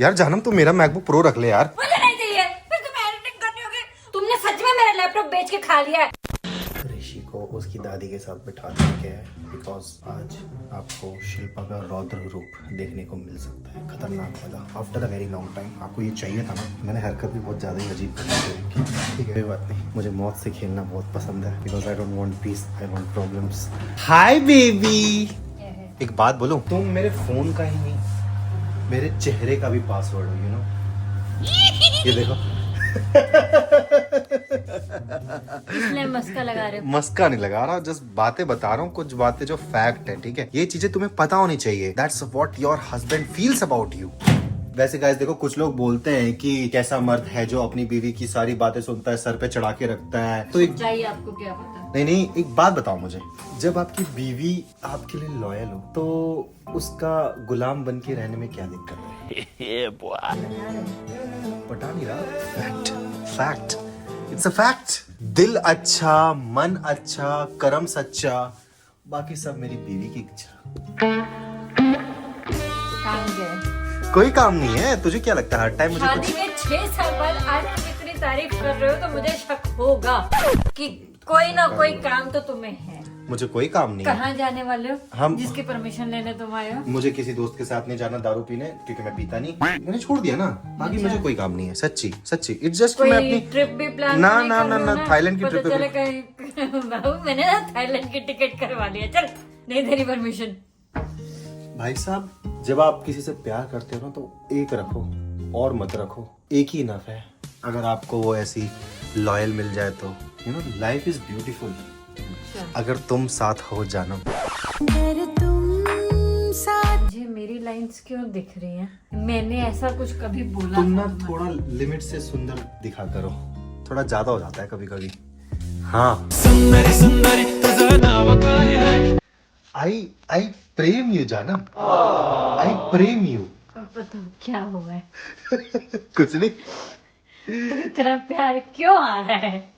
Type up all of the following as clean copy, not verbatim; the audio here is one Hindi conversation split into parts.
यार जानम तू मेरा मैकबुक प्रो रख ले यार। मुझे नहीं चाहिए, फिर तुम्हें एडिटिंग करनी होगी। तुमने सच में मेरा लैपटॉप बेच के खा लिया है। ऋषि को उसकी दादी के साथ बिठा दिया गया है बिकॉज आज आपको शिल्पा का रौद्र रूप देखने को मिल सकता है, खतरनाक वाला, after a very long time. आपको ये चाहिए था ना? मैंने हरकत भी बहुत ज़्यादा ही अजीब कर दी। ठीक है, कोई बात नहीं, मुझे मौत से खेलना बहुत पसंद है because I don't want piece, I want problems. Hi baby, एक बात बोलूं, तुम मेरे फोन का ही नहीं मेरे चेहरे का भी पासवर्ड हो, यू नो। ये देखो इसलिए मस्का लगा रहे हो। मस्का नहीं लगा रहा, जस्ट बातें बता रहा हूँ, कुछ बातें जो फैक्ट है। ठीक है, ये चीजें तुम्हें पता होनी चाहिए। That's what your husband feels about you. वैसे गाइस देखो, कुछ लोग बोलते हैं कि कैसा मर्द है जो अपनी बीवी की सारी बातें सुनता है, सर पे चढ़ा के रखता है। तो एक चाहिए आपको क्या पता। नहीं, एक बात बताओ मुझे, जब आपकी बीवी आपके लिए लॉयल हो तो उसका गुलाम बन के रहने में क्या दिक्कत है? पता नहीं रहा। Fact, fact, it's a fact. दिल अच्छा, मन अच्छा, कर्म सच्चा, बाकी सब मेरी बीवी की इच्छा। काम गए। कोई काम नहीं है। तुझे क्या लगता है हर टाइम मुझे शादी कुछ? में 6 साल बाद आज तुम इतनी तारीफ कर रहे हो तो मुझे शक होगा कि कोई ना कोई काम तो तुम्हें है। मुझे कोई काम नहीं है। कहाँ जाने वाले हो? हम- जिसकी परमिशन लेने तुम आए हो। मुझे किसी दोस्त के साथ नहीं जाना दारू पीने, क्योंकि मैं पीता नहीं, मैंने छोड़ दिया ना। बाकी मुझे कोई काम नहीं है, सच्ची सच्ची। इट्स जस्ट मैं कोई अपनी ट्रिप भी प्लान ना नहीं ना कर ना रहे ना हो ना? थाईलैंड की पता ट्रिप चले कहीं बाबू मैंने ना थाईलैंड की टिकट करवा लिया। चल, नहीं तेरी परमिशन। भाई साहब, जब आप किसी से प्यार करते हो ना तो एक रखो और मत रखो, एक ही इनफ है। अगर आपको वो ऐसी लॉयल मिल जाए तो you know life is beautiful. अगर तुम साथ हो जानम। मुझे मेरी लाइंस क्यों दिख रही हैं? मैंने ऐसा कुछ कभी बोला तुम ना था? थोड़ा लिमिट से सुंदर दिखा करो, थोड़ा ज्यादा हो जाता है कभी कभी। हाँ, सुंदरी सुंदरी तुझं नाव काय आहे? आई प्रेम यू जानम, आई प्रेम यू। अब बताओ क्या हुआ है? कुछ नहीं। इतना प्यार क्यों आ रहा है?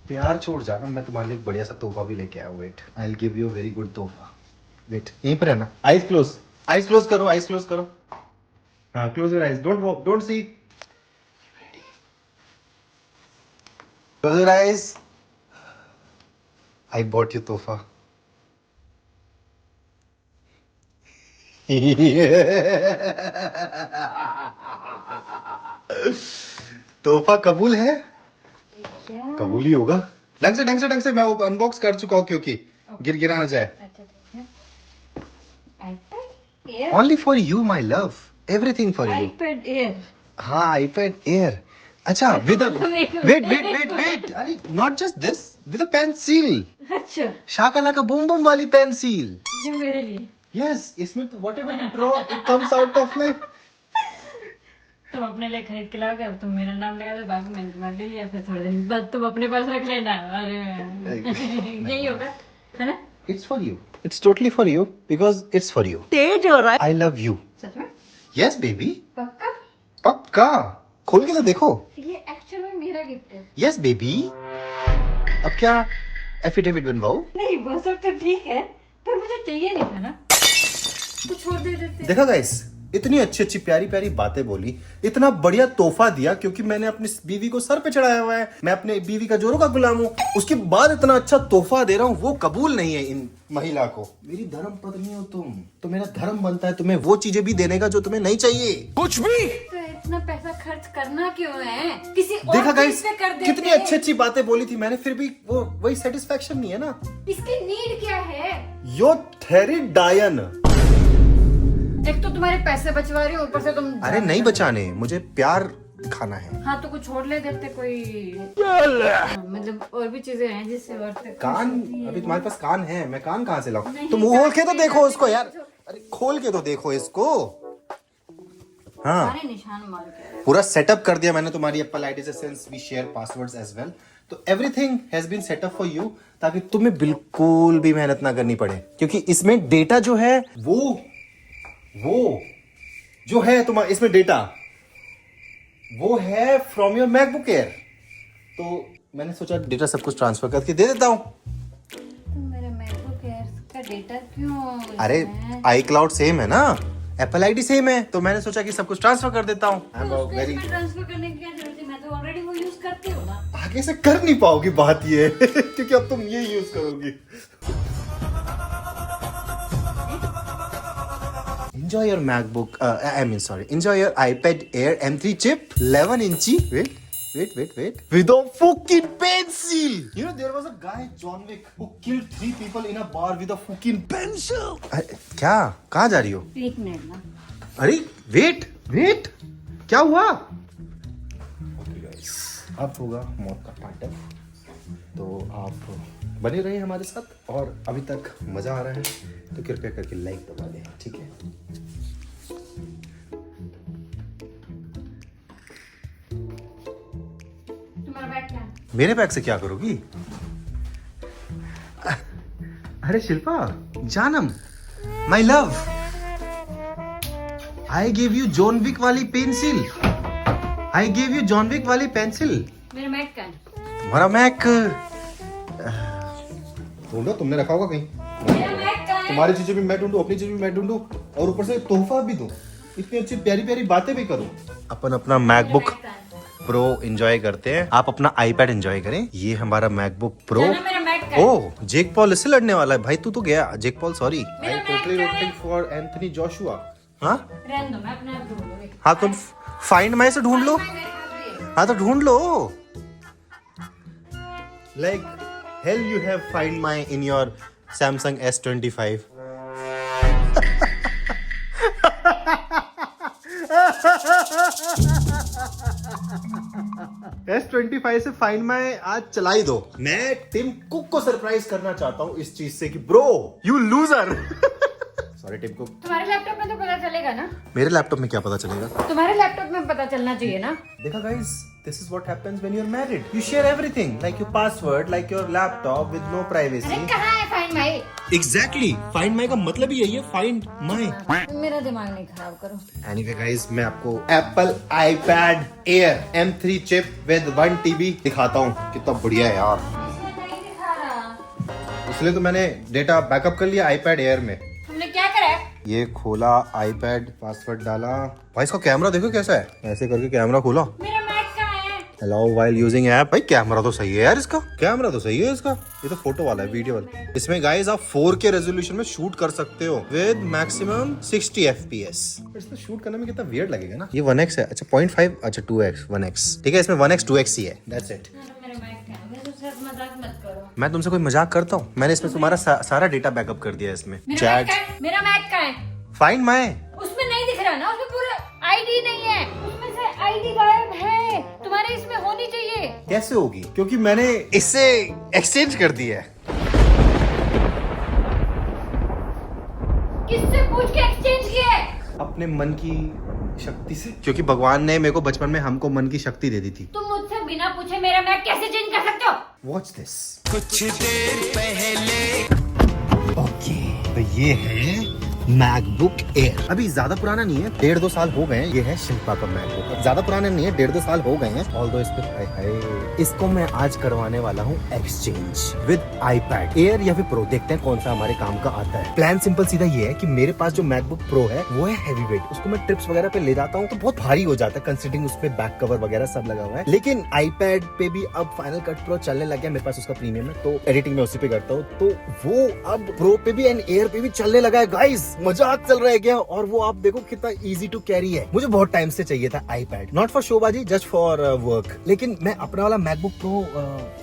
प्यार छोड़ जाना, मैं तुम्हारे लिए एक बढ़िया सा तोहफा भी लेके आया हूँ। Wait, I will give you a very good तोहफा। वेट, यहीं पर है ना? आईज क्लोज करो, आईज क्लोज करो। हाँ, close your eyes, don't walk, don't see. Close your eyes. I bought you तोहफा। तोहफा कबूल है? क्या? कबूल ही होगा। ढंग से मैं अनबॉक्स कर चुका हूँ, क्योंकि गिरा ना जाए। अच्छा ठीक है। IPad air. Only for you my love, everything for you. IPad air. हाँ, आईपैड एयर। अच्छा, विद वेट, अरे not just this, with a pencil, अच्छा, शाकाला का बूम बूम वाली पेंसिल। ये मेरे लिए। यस, इसमें तो whatever you draw it comes out of में। तुम अपने लिए खरीद के लाओगे, अब तुम मेरा नाम लगा दो, बाकी मैंने तुम्हारे लिए लिया, फिर थोड़े दिन बाद तुम अपने पास रख लेना। अरे यही होगा, है ना? It's for you, it's totally for you because it's for you. तेज हो रहा है। I love you. सच में? यस बेबी, पक्का? पक्का। खोल के तो देखो। ये एक्चुअल में मेरा गिफ्ट है। Yes baby. अब क्या एफिडेविट बनवाओ? नहीं, वो सब तो ठीक है, पर मुझे चाहिए नहीं था ना, तो छोड़ दे देते। देखा गाइस, इतनी अच्छी अच्छी प्यारी प्यारी बातें बोली, इतना बढ़िया तोहफा दिया, क्योंकि मैंने अपनी बीवी को सर पे चढ़ाया हुआ है, मैं अपने बीवी का जोरों का गुलाम हूँ। उसके बाद इतना अच्छा तोहफा दे रहा हूँ, वो कबूल नहीं है इन महिला को। मेरी धर्म पत्नी हो तुम, तो मेरा धर्म बनता है तुम्हें वो चीजें भी देने का जो तुम्हें नहीं चाहिए। कुछ भी तो इतना पैसा खर्च करना क्यों है? किसी और देखा चीज गाइस, पे कर देते। कितनी अच्छी अच्छी बातें बोली थी मैंने, फिर भी वो वही सेटिस्फेक्शन नहीं है ना। इसकी नीड क्या है? यो थेरी डायन। एक तो तुम्हारे पैसे बचवा रही हूँ, ऊपर से तुम। अरे नहीं बचाने, मुझे प्यार दिखाना है। हाँ तो कुछ छोड़ ले देते कोई। हाँ, मतलब और भी चीजें हैं जिससे और से खुश कान, होती है। अभी तुम्हारे पास कान है, मैं कान कहाँ से लाऊं? नहीं, तुम मुंह खोल के तो कान देखो नहीं, उसको यार, अरे खोल के तो देखो इसको। हाँ, सारे निशान मार के। पूरा सेटअप कर दिया मैंने तुम्हारी एप्पल आईडी से, since we share passwords as well, तो everything has been set up for you, ताकि तुम्हें बिल्कुल भी मेहनत ना करनी पड़े, क्योंकि इसमें डेटा जो है वो जो है तुम्हारा, इसमें डेटा वो है फ्रॉम योर मैकबुक एयर। तो मैंने सोचा डेटा सब कुछ ट्रांसफर करके दे देता हूं। तो मेरे मैकबुक एयर का डेटा क्यों? अरे आई क्लाउड सेम है ना, एप्पल आईडी सेम है, तो मैंने सोचा कि सब कुछ ट्रांसफर कर देता हूँ। तो उसको इसमें ट्रांसफर करने की क्या जरूरत है? मैं तो ऑलरेडी वो यूज करती हूँ ना। आगे से कर नहीं पाओगी, बात ये है क्योंकि अब तुम ये यूज करोगी। Enjoy your MacBook, enjoy your iPad Air M3 chip, 11 inch. Wait. With a fucking pencil. You know there was a guy John Wick who killed 3 people in a bar with a fucking pencil. क्या? कहाँ जा रही हो? एक मिनट ना। अरे वेट, क्या हुआ? Okay guys, अब होगा मौत का पार्ट। तो आप बने रहे हमारे साथ, और अभी तक मजा आ रहा है तो कृपया करके लाइक दबा दें, ठीक है? तुम्हारा बैग क्या है? मेरे बैग से क्या करोगी? अरे शिल्पा जानम, my love, I give you John Wick वाली पेंसिल। मेरा बैग क्या है? तुम्हारा मैक ढूंढो, तुमने रखा होगा कहीं। मेरा बैग क्या है? तुम्हारी चीजें भी मैं ढूंढूं, अपनी चीजें भी मैं ढूंढूं, और ऊपर से तोहफा भी दूं, इतनी अच्छी प्यारी प्यारी बातें भी करूं। अपन अपना मैकबुक प्रो एंजॉय करते हैं, आप अपना आईपैड एंजॉय करें। ये हमारा मैकबुक प्रो। जाना मेरा बैग क्या है? ओ जेक पॉल इससे लड़ने वाला है भाई, तू तो गया। जेक पॉल सॉरी, मेरा आई बैग टोटली क्या है? Rooting for Anthony Joshua. हाँ रहने दो, मैं अपने आप ढूंढ लूंगी। हाँ, तुम फाइंड माई से ढूंढ लो। हाँ तो ढूंढ लो। Like hell you have find my in your Samsung S25। S25 से फाइंड माई आज चलाई दो। मैं टिम कुक को सरप्राइज करना चाहता हूँ इस चीज से कि bro you loser. Sorry Tim Cook. तुम्हारे लैपटॉप में तो पता चलेगा ना? मेरे लैपटॉप में क्या पता चलेगा? तुम्हारे लैपटॉप में पता चलना चाहिए ना? देखा guys, this is what happens when you're married. You share everything, like your password, like your laptop with no privacy. अरे कहाँ है find my? Exactly. Find my का मतलब ही यही है, find my. मेरा दिमाग नहीं खराब करो। Anyway guys, मैं आपको Apple iPad Air M3 chip with 1 TB दिखाता हूँ। कितना बढ़िया है यार। इसमें नहीं दिखा रहा। इसलिए तो मैंने डेटा बैकअप कर लिया iPad Air में। तुमने क्या करा है? ये खोला iPad, पासवर्ड डाला। भाई इसका कैमरा देखो कैसा है, ऐसे करके कैमरा खोला। मेरा बैग कहाँ है? Allow while using app। भाई कैमरा तो सही है यार, इसका कैमरा तो सही है इसका। ये तो फोटो वाला है, वीडियो वाला। इसमें गाइस आप 4K रेजोल्यूशन में शूट कर सकते हो विद मैक्सिमम 60 FPS। इसमें शूट करने में कितना वियर्ड लगेगा ना। ये 1x है, अच्छा 0.5, अच्छा 2x 1x, ठीक है। इसमें 1x 2x ही है, दैट्स इट। मेरा बैग क्या है? मेरे साथ मजाक मत करो। मैं तुमसे कोई मजाक करता हूँ? मैंने इसमें तुम्हारा सारा डेटा बैकअप कर दिया है इसमें। मेरा बैग कहाँ है? मेरा बैग कहाँ है? Find my. उसमें नहीं दिख रहा ना, उसमें पूरा आईडी नहीं है, उसमें से आईडी गायब है। तुम्हारे इसमें होनी चाहिए। कैसे होगी? क्योंकि मैंने इससे एक्सचेंज कर दिया है। किससे पूछ के एक्सचेंज किया है? अपने मन की शक्ति से, क्योंकि भगवान ने मेरे को बचपन में हमको मन की शक्ति दे दी थी। तुम मुझसे बिना पूछे मेरा बैग कैसे चेंज कर सकते हो? Watch this. कुछ देर पहले ओके, तो ये है मैकबुक एयर। अभी ज्यादा पुराना नहीं है, 1.5-2 साल हो गए हैं। ये है शिल्पा का मैकबुक, ज्यादा पुराना नहीं है, 1.5-2 साल हो गए हैं। ऑल्दो इस पे इसको मैं आज करवाने वाला हूँ एक्सचेंज विद iPad एयर या फिर प्रो। देखते हैं कौन सा हमारे काम का आता है। प्लान सिंपल सीधा ये है कि मेरे पास जो मैकबुक प्रो है वो है हैवी वेट। उसको मैं ट्रिप्स वगैरह पे ले जाता हूँ तो बहुत भारी हो जाता है, कंसिडरिंग उस पे बैक कवर वगैरह सब लगा हुआ है। लेकिन iPad पे भी अब फाइनल कट प्रो चलने लग गया, मेरे पास उसका प्रीमियम है, तो एडिटिंग में उसी पे करता हूँ। तो वो अब प्रो पे भी एंड एयर पे भी चलने लगा है गाइस। मजाक चल रहा है क्या? और वो आप देखो कितना इजी टू कैरी है। मुझे बहुत टाइम से चाहिए था iPad, नॉट फॉर शोबाजी, जस्ट फॉर वर्क। लेकिन मैं अपना वाला मैकबुक प्रो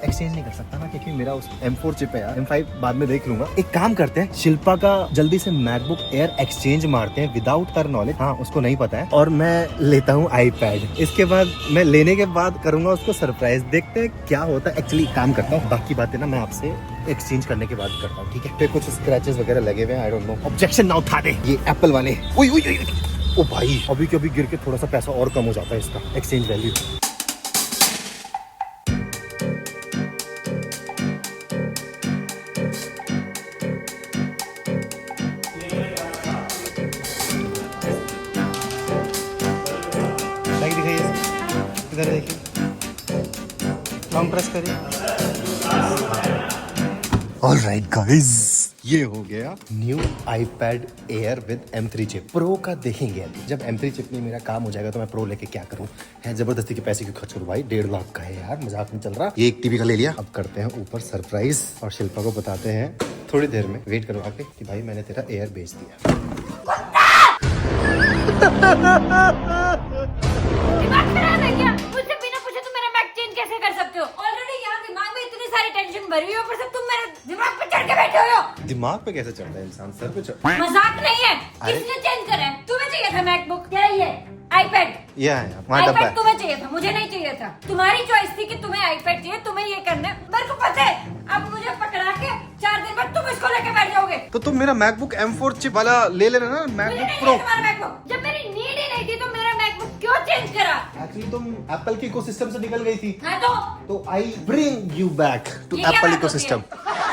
एक्सचेंज नहीं कर सकता ना, क्योंकि मेरा उस M4 चिप है यार। M5 बाद में देख लूंगा। एक काम करते हैं, शिल्पा का जल्दी से मैकबुक एयर एक्सचेंज मारते हैं विदाउट हर नॉलेज। हाँ, उसको नहीं पता है, और मैं लेता हूँ iPad। इसके बाद मैं लेने के बाद करूंगा उसको सरप्राइज। देखते हैं क्या होता है। एक्चुअली काम करता हूँ, बाकी बातें ना मैं आपसे एक्सचेंज करने के बाद करता हूँ, ठीक है? फिर कुछ स्क्रैचेस वगैरह लगे हुए हैं, आई डोंट नो। ऑब्जेक्शन ना उठा दे ये एप्पल वाले। ओए ओए ओए, ओ भाई अभी के अभी गिर के थोड़ा सा पैसा और कम हो जाता है इसका एक्सचेंज वैल्यू। दिखाइए, इधर देखिए, लॉन्ग प्रेस करिए। ऑलराइट गाइस, ये हो गया new iPad Air with M3 chip. Pro का देखेंगे अभी। जब M3 चिप में मेरा काम हो जाएगा तो मैं प्रो लेके क्या करूँ? है जबरदस्ती के पैसे क्यों खर्च करूँ भाई? 1.5 लाख का है यार, मजाक नहीं चल रहा। ये एक टीवी का ले लिया। अब करते हैं ऊपर सरप्राइज और शिल्पा को बताते हैं थोड़ी देर में वेट करवा के कि भाई मैंने तेरा एयर भेज दिया। दिमाग खराब है क्या? मुझसे बिना पूछे तुम मेरा मैक चेंज कैसे कर सकते हो? ऑलरेडी यहाँ दिमाग में इतनी सारी टेंशन भरी हुई है, ऊपर से तुम मेरे दिमाग पे चढ़ के बैठे हुए हो। दिमाग पे कैसे चढ़ता है इंसान? सर पे चढ़। मजाक नहीं है। अरे- किसने चेंज करा है? तुम्हें चाहिए था मैकबुक? क्या ये iPad? ये है वहाँ डब्बा iPad है। तुम्हें चाहिए था, मुझे नहीं चाहिए था। तुम्हारी चॉइस थी कि तुम्हें iPad चाहिए, तुम्हें ये करना है। मेरे को पता है। अब मुझे पकड़ा के 4 दिन बाद तुम इसको लेके बैठ जाओगे। तो तुम मेरा मैकबुक M4 चिप वाला ले लेना ना, मुझे मैकबुक नहीं प्रो। चाहिए तुम्हारा मैकबुक। जब मेरी नीड ही नहीं थी तो मेरा मैकबुक क्यों चेंज करा? एक्चुअली तुम एप्पल के इकोसिस्टम से निकल गई थी, हाँ तो I bring you back to ये क्या एप्पल बात इकोसिस्टम, होती है?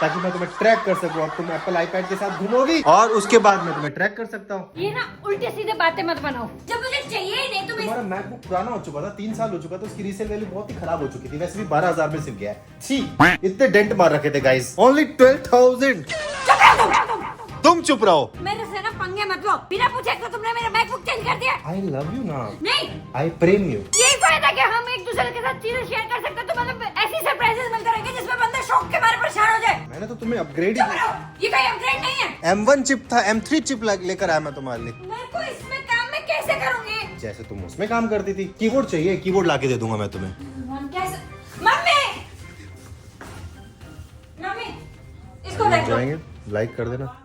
ताकि मैं तुम्हें ट्रैक कर सकूं। अब तुम एप्पल iPad के साथ घूमोगी और उसके बाद मैं तुम्हें ट्रैक कर सकता हूँ। ये ना उल्टे सीधे बातें मत बनाओ। जब मुझे चाहिए ही नहीं तो मैं तुम्हारा मैकबुक पुराना हो चुका था, 3 साल हो चुका था, उसकी रीसेल वैल्यू बहुत ही खराब हो चुकी थी। वैसे भी 12,000 में सिर्फ गया है। छी, इतने डेंट मार रखे थे गाइस। ओनली 12,000। तुम चुप रहो। मेरे से ना पंगे मत लो। बिना पूछे तो तुमने मेरा मैकबुक चेंज कर दिया। आई लव यू ना, नहीं, आई प्रेम यू। यही फायदा कि हम एक दूसरे के साथ चीजें शेयर कर सकते हैं। तो मतलब ऐसी सरप्राइजेस मिलते रहेंगे जिसमें बंदा शौक के मारे परेशान हो जाए। मैंने तो तुम्हें अपग्रेड चुप ही रहो, ये कोई अपग्रेड नहीं है। M1 चिप था, M3 चिप लेकर आया मैं तुम्हारे लिए। मैं को इसमें काम में कैसे करूंगी? जैसे तुम उसमें काम करती थी। कीबोर्ड चाहिए, कीबोर्ड लाके दे दूंगा मैं तुम्हें। कैसे? मम्मी, मम्मी, इसको देख लो। जाएंगे, लाइक कर देना।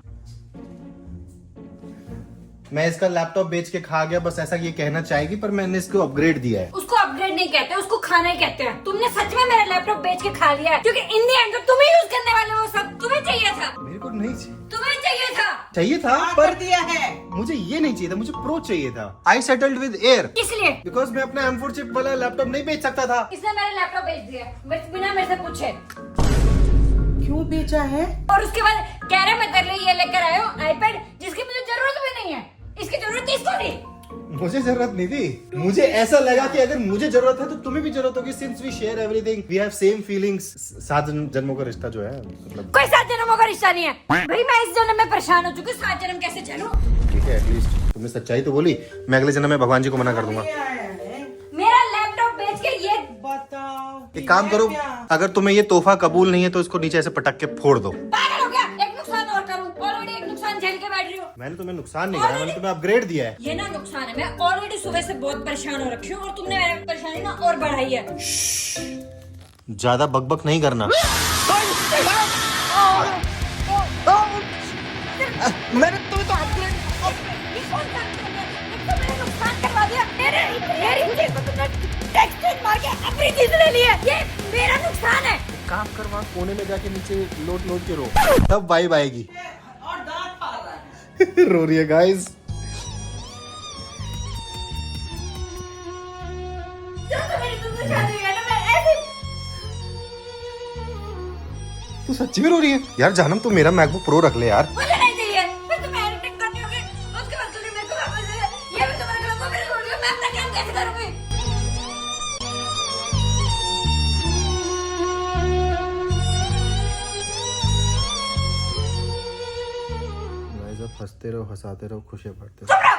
मैं इसका लैपटॉप बेच के खा गया, बस ऐसा ये कहना चाहेगी, पर मैंने इसको अपग्रेड दिया है। उसको अपग्रेड नहीं कहते, उसको खाना ही कहते हैं। तुमने सच में मेरा लैपटॉप बेच के खा लिया है, क्योंकि इन दी एंड तो तुम ही यूज करने वाले हो। सब तुम्हें चाहिए था, मेरे को नहीं चाहिए। तुम्हें चाहिए था। चाहिए था हाँ, पर कर दिया है। मुझे ये नहीं चाहिए था, मुझे प्रो चाहिए था। आई सेटल्ड विद एयर इसलिए बिकॉज मैं अपना M4 चिप वाला लैपटॉप नहीं बेच सकता था। इसने मेरा लैपटॉप बेच दिया बिना मेरे से पूछे। क्यों बेचा है? और उसके बाद कह रहे मैं तेरे लिए ये लेकर आया हूँ iPad, जिसकी मुझे जरूरत भी नहीं है। इसकी जरूरत थी इसको नहीं। मुझे जरूरत नहीं थी। मुझे ऐसा लगा कि अगर मुझे जरूरत है तो तुम्हें भी जरूरत होगी, since we share everything, we have same feelings. 7 जन्मों का रिश्ता जो है, मतलब कोई 7 जन्मों का रिश्ता नहीं है भाई। मैं इस जन्म में परेशान हो चुकी हूँ, 7 जन्म कैसे झेलूं? ठीक है, एटलीस्ट तुमने सच्चाई तो बोली। मैं अगले जन्म में भगवान जी को मना कर दूंगा। ये आया है। मेरा लैपटॉप बेच के ये बताओ। एक काम करो, क्या? अगर तुम्हें ये तोहफा कबूल नहीं है तो इसको नीचे ऐसे पटक के फोड़ दो। पागल हो गया? एक नुकसान और करूं? ऑलरेडी एक नुकसान झेल के बैठ रही हूँ। मैंने तुम्हें नुकसान नहीं करा, मैंने तुम्हें अपग्रेड दिया है। ये ना नुकसान है। मैं ऑलरेडी सुबह से बहुत परेशान हो रखी हूँ और तुमने मेरी परेशानी ना और बढ़ाई है। ज्यादा बकबक नहीं करना। मैंने तुम्हें तो अपग्रेड ये कौन सा एक तो मेरा नुकसान करवा दिया। मेरी चीज को तुमने टेक्सट मार के अपनी चीज ले ली है। ये मेरा नुकसान है। काम करवा, कोने में जाके नीचे लोट के रो, तब वाइब आएगी। और दांत फाड़ रहा है। रो रही है गाइस। जब तो मेरी तुमसे शादी हुई है ना, मैं ऐसे तू सच्ची में रो रही है यार? जानम तू मेरा मैकबुक प्रो रख ले यार। मुझे नहीं चाहिए। फिर तुम्हें एडिटिंग करनी होगी, उसके बाद तुझे मेरे को वापस दे दे। ये भी तुम्हारे गलत को मेरे छोड़ दिया। मैं अपना काम कैसे करूंगी? हंसते रहो, हंसाते रहो, खुशियां बांटते रहो। चुप रहो।